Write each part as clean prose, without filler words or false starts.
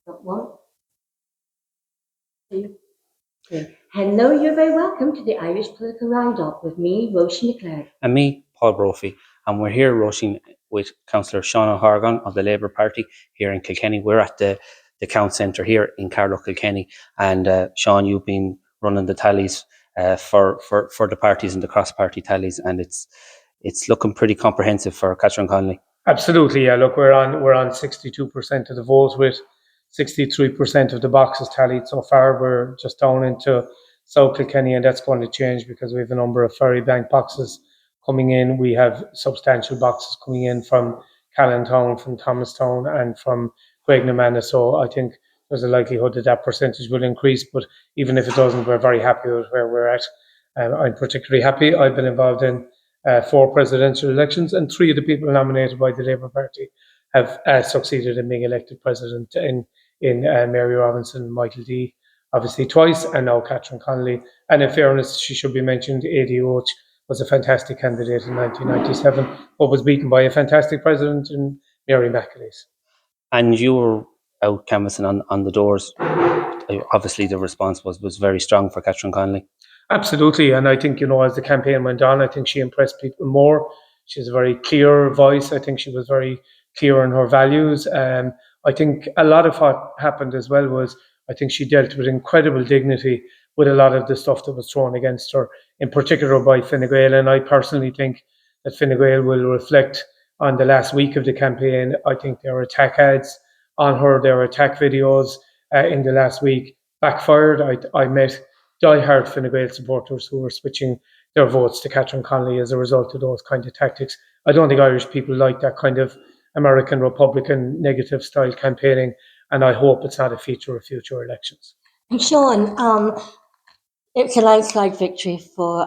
One, two, three. Hello, you're very welcome to the Irish Political Roundup with me, Roisin Leclerc. And me, Paul Brophy. And we're here, Roisin, with Councillor Sean O'Hargan of the Labour Party here in Kilkenny. We're at the Count Centre here in Carlow, Kilkenny. And Sean, you've been running the tallies for the parties and the cross-party tallies, and it's looking pretty comprehensive for Catherine Connolly. Absolutely, yeah. Look, we're on 62% of the vote with 63% of the boxes tallied so far. We're just down into South Kilkenny, and that's going to change because we have a number of Ferry Bank boxes coming in. We have substantial boxes coming in from Callantown, from Thomastown, and from Graignamanagh. So I think there's a likelihood that percentage will increase. But even if it doesn't, we're very happy with where we're at. I'm particularly happy. I've been involved in 4 presidential elections, and 3 of the people nominated by the Labour Party have succeeded in being elected president in Mary Robinson, Michael D, obviously twice, and now Catherine Connolly. And in fairness, she should be mentioned, Adi Oach was a fantastic candidate in 1997, but was beaten by a fantastic president in Mary McAleese. And you were out canvassing on the doors. Obviously, the response was very strong for Catherine Connolly. Absolutely, and I think, as the campaign went on, I think she impressed people more. She has a very clear voice. I think she was very clear on her values. I think a lot of what happened as well was, I think she dealt with incredible dignity with a lot of the stuff that was thrown against her, in particular by Fine Gael. And I personally think that Fine Gael will reflect on the last week of the campaign. I think their attack ads on her, their attack videos in the last week backfired. I met die-hard Fine Gael supporters who were switching their votes to Catherine Connolly as a result of those kind of tactics. I don't think Irish people like that kind of American Republican negative style campaigning, and I hope it's not a feature of future elections. And Sean, it's a landslide victory for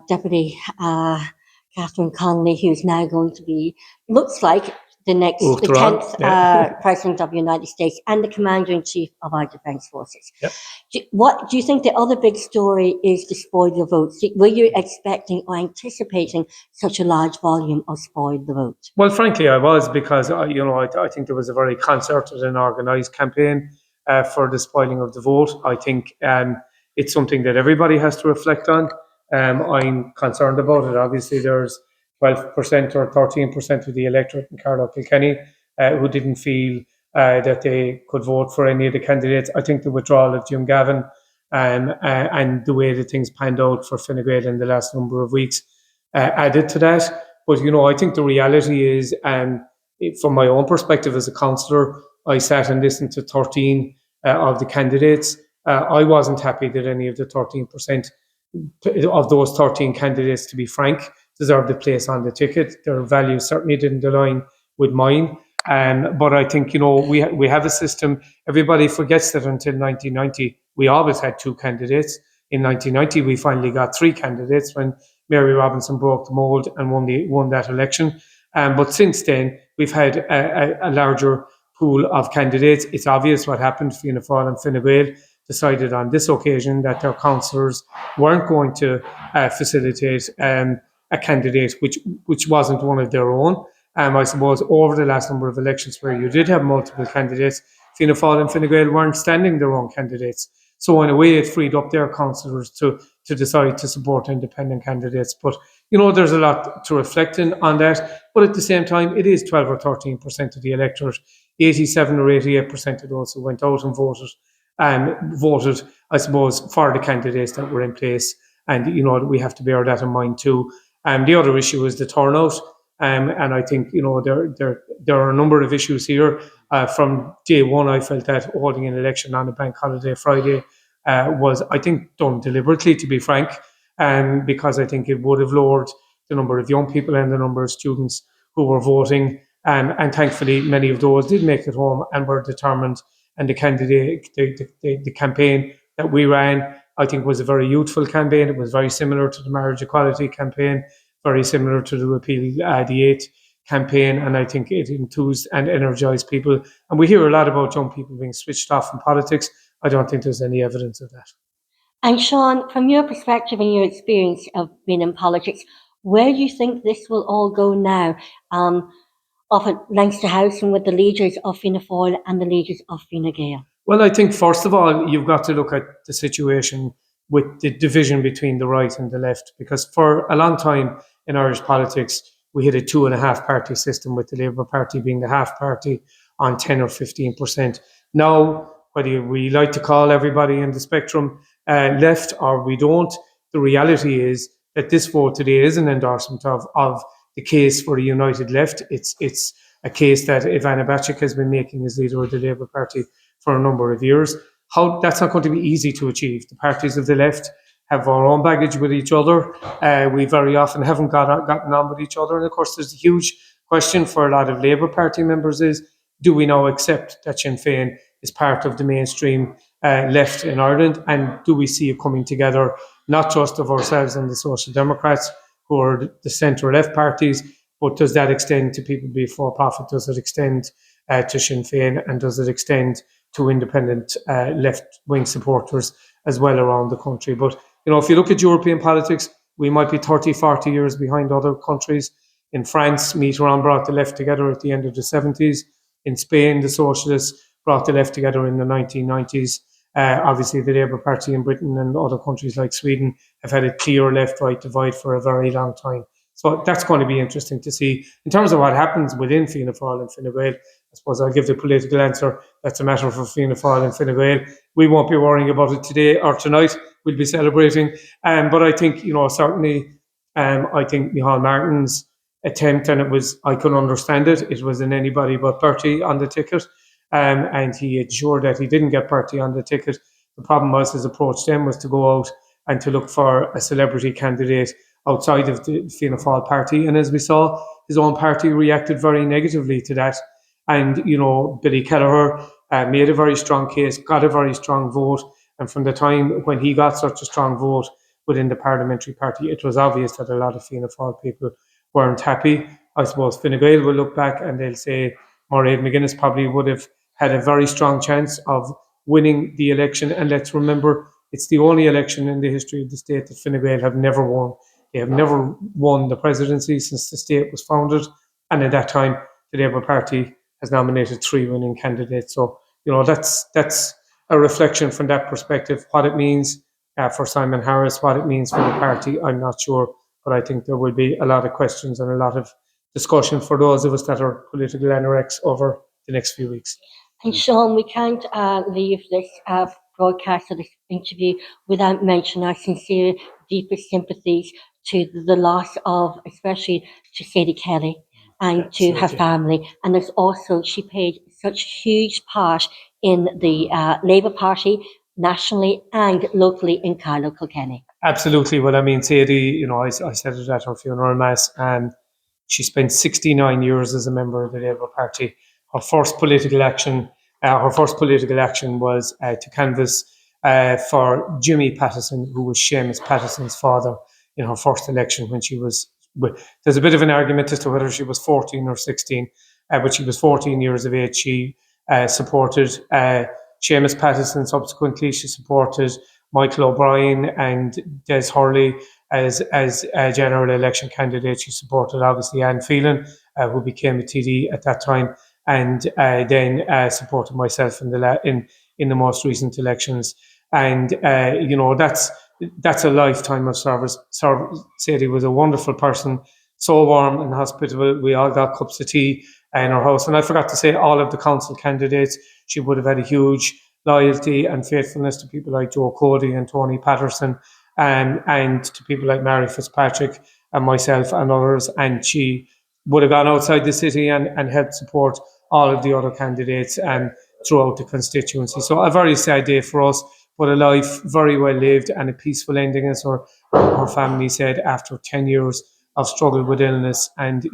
Deputy Catherine Connolly, who's now going to be, looks like, the 10th President of the United States and the Commander-in-Chief of our Defence Forces. Yep. Do you think the other big story is the spoil the vote? Were you expecting or anticipating such a large volume of spoil the vote? Well, frankly, I was, because I think there was a very concerted and organised campaign for the spoiling of the vote. I think it's something that everybody has to reflect on. I'm concerned about it. Obviously, there's 12% or 13% of the electorate in Carlow, Kilkenny who didn't feel that they could vote for any of the candidates. I think the withdrawal of Jim Gavin and the way that things panned out for Fine Gael in the last number of weeks added to that. But, I think the reality is, from my own perspective as a councillor, I sat and listened to 13 of the candidates. I wasn't happy that any of the 13% of those 13 candidates, to be frank, deserved a place on the ticket. Their values certainly didn't align with mine. But I think, we have a system. Everybody forgets that until 1990, we always had 2 candidates. In 1990, we finally got 3 candidates when Mary Robinson broke the mould and won that election. But since then, we've had a larger pool of candidates. It's obvious what happened. Fianna Fáil and Fine Gael decided on this occasion that their councillors weren't going to facilitate a candidate which wasn't one of their own. I suppose over the last number of elections where you did have multiple candidates, Fianna Fáil and Fine Gael weren't standing their own candidates. So in a way, it freed up their councillors to decide to support independent candidates. But, there's a lot to reflect on that. But at the same time, it is 12 or 13% of the electorate. 87 or 88% of those who went out and voted, I suppose, for the candidates that were in place. And, we have to bear that in mind too. The other issue is the turnout. And I think, there are a number of issues here. From day one, I felt that holding an election on a bank holiday Friday was, I think, done deliberately, to be frank, because I think it would have lowered the number of young people and the number of students who were voting. And thankfully, many of those did make it home and were determined. And the campaign that we ran, I think, was a very youthful campaign. It was very similar to the marriage equality campaign, very similar to the Repeal the 8 campaign, and I think it enthused and energised people. And we hear a lot about young people being switched off from politics. I don't think there's any evidence of that. And Sean, from your perspective and your experience of being in politics, where do you think this will all go now? of Leinster House and with the leaders of Fianna Fáil and the leaders of Fine Gael? Well, I think first of all, you've got to look at the situation with the division between the right and the left, because for a long time in Irish politics, we had a 2.5 party system, with the Labour Party being the half party on 10 or 15%. Now, whether we like to call everybody in the spectrum left or we don't, the reality is that this vote today is an endorsement of the case for a united left. It's a case that Ivana Bacik has been making as leader of the Labour Party for a number of years. How that's not going to be easy to achieve. The parties of the left have our own baggage with each other. We very often haven't gotten on with each other. And of course, there's a huge question for a lot of Labour Party members is, do we now accept that Sinn Féin is part of the mainstream left in Ireland? And do we see it coming together, not just of ourselves and the Social Democrats, who are the centre-left parties, but does that extend to people be for-profit? Does it extend to Sinn Féin? And does it extend to independent left-wing supporters as well around the country? But, if you look at European politics, we might be 30, 40 years behind other countries. In France, Mitterrand brought the left together at the end of the 70s. In Spain, the socialists brought the left together in the 1990s. Obviously, the Labour Party in Britain and other countries like Sweden have had a clear left-right divide for a very long time. So that's going to be interesting to see. In terms of what happens within Fianna Fáil and Fine Gael, I suppose I'll give the political answer. That's a matter for Fianna Fáil and Fine Gael. We won't be worrying about it today or tonight. We'll be celebrating. But I think, certainly, I think Micheál Martin's attempt, and I couldn't understand it. It was an anybody but Bertie on the ticket. And he ensured that he didn't get Bertie on the ticket. The problem was his approach then was to go out and to look for a celebrity candidate outside of the Fianna Fáil party. And as we saw, his own party reacted very negatively to that. And, Billy Kelleher made a very strong case, got a very strong vote. And from the time when he got such a strong vote within the parliamentary party, it was obvious that a lot of Fianna Fáil people weren't happy. I suppose Fine Gael will look back and they'll say Mairead McGuinness probably would have had a very strong chance of winning the election. And let's remember, it's the only election in the history of the state that Fine Gael have never won. They have never won the presidency since the state was founded. And at that time, the Labour Party has nominated 3 winning candidates. So, that's a reflection from that perspective. What it means for Simon Harris, what it means for the party, I'm not sure. But I think there will be a lot of questions and a lot of discussion for those of us that are political anorex over the next few weeks. And Sean, we can't leave this broadcast of this interview without mentioning our sincere, deepest sympathies to the loss of, especially to Sadie Kelly and to her family. And there's also, she played such a huge part in the Labour Party nationally and locally in Carlow, Kilkenny. Absolutely. Well, I mean, Sadie, I said it at her funeral mass, and she spent 69 years as a member of the Labour Party. Her first political action was to canvass for Jimmy Pattison, who was Seamus Pattison's father, in her first election when she was. There's a bit of an argument as to whether she was 14 or 16, but she was 14 years of age. She supported Seamus Pattison. Subsequently, she supported Michael O'Brien and Des Hurley as general election candidate. She supported obviously Anne Phelan, who became a TD at that time, and then supported myself in the most recent elections. And that's a lifetime of service. Sadie was a wonderful person, so warm and hospitable. We all got cups of tea in her house. And I forgot to say, all of the council candidates, she would have had a huge loyalty and faithfulness to people like Joe Cody and Tony Patterson, and to people like Mary Fitzpatrick and myself and others. And she would have gone outside the city and helped support all of the other candidates throughout the constituency. So a very sad day for us, but a life very well lived and a peaceful ending, as her family said, after 10 years of struggle with illness. And,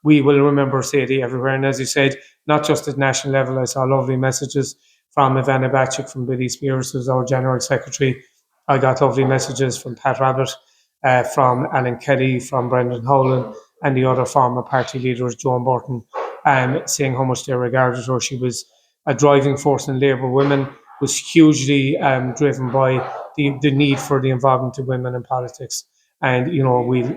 we will remember Sadie everywhere. And as you said, not just at national level. I saw lovely messages from Ivana Bacik, from Billy Spears, who's our General Secretary. I got lovely messages from Pat Rabbit, from Alan Kelly, from Brendan Howland, and the other former party leaders, Joan Burton, saying how much they regarded her. She was a driving force in Labour. Women was hugely driven by the need for the involvement of women in politics. and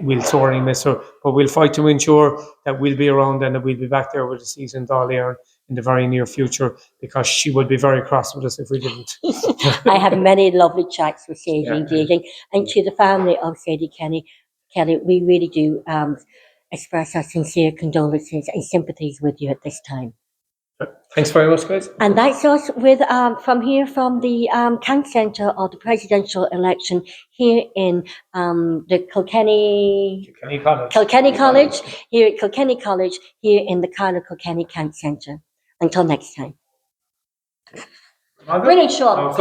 we'll sorely miss her. But we'll fight to ensure that we'll be around and that we'll be back there with the season Dáil Éireann in the very near future, because she would be very cross with us if we didn't. I have many lovely chats with Sadie engaging, and to the family of Sadie Kelly, we really do express our sincere condolences and sympathies with you at this time. Thanks very much, guys. And that's us with from the Camp Centre of the presidential election here in the Kilkenny College, here at Kilkenny College, here in the Carlow Kilkenny Camp Centre. Until next time. Brilliant, Sean.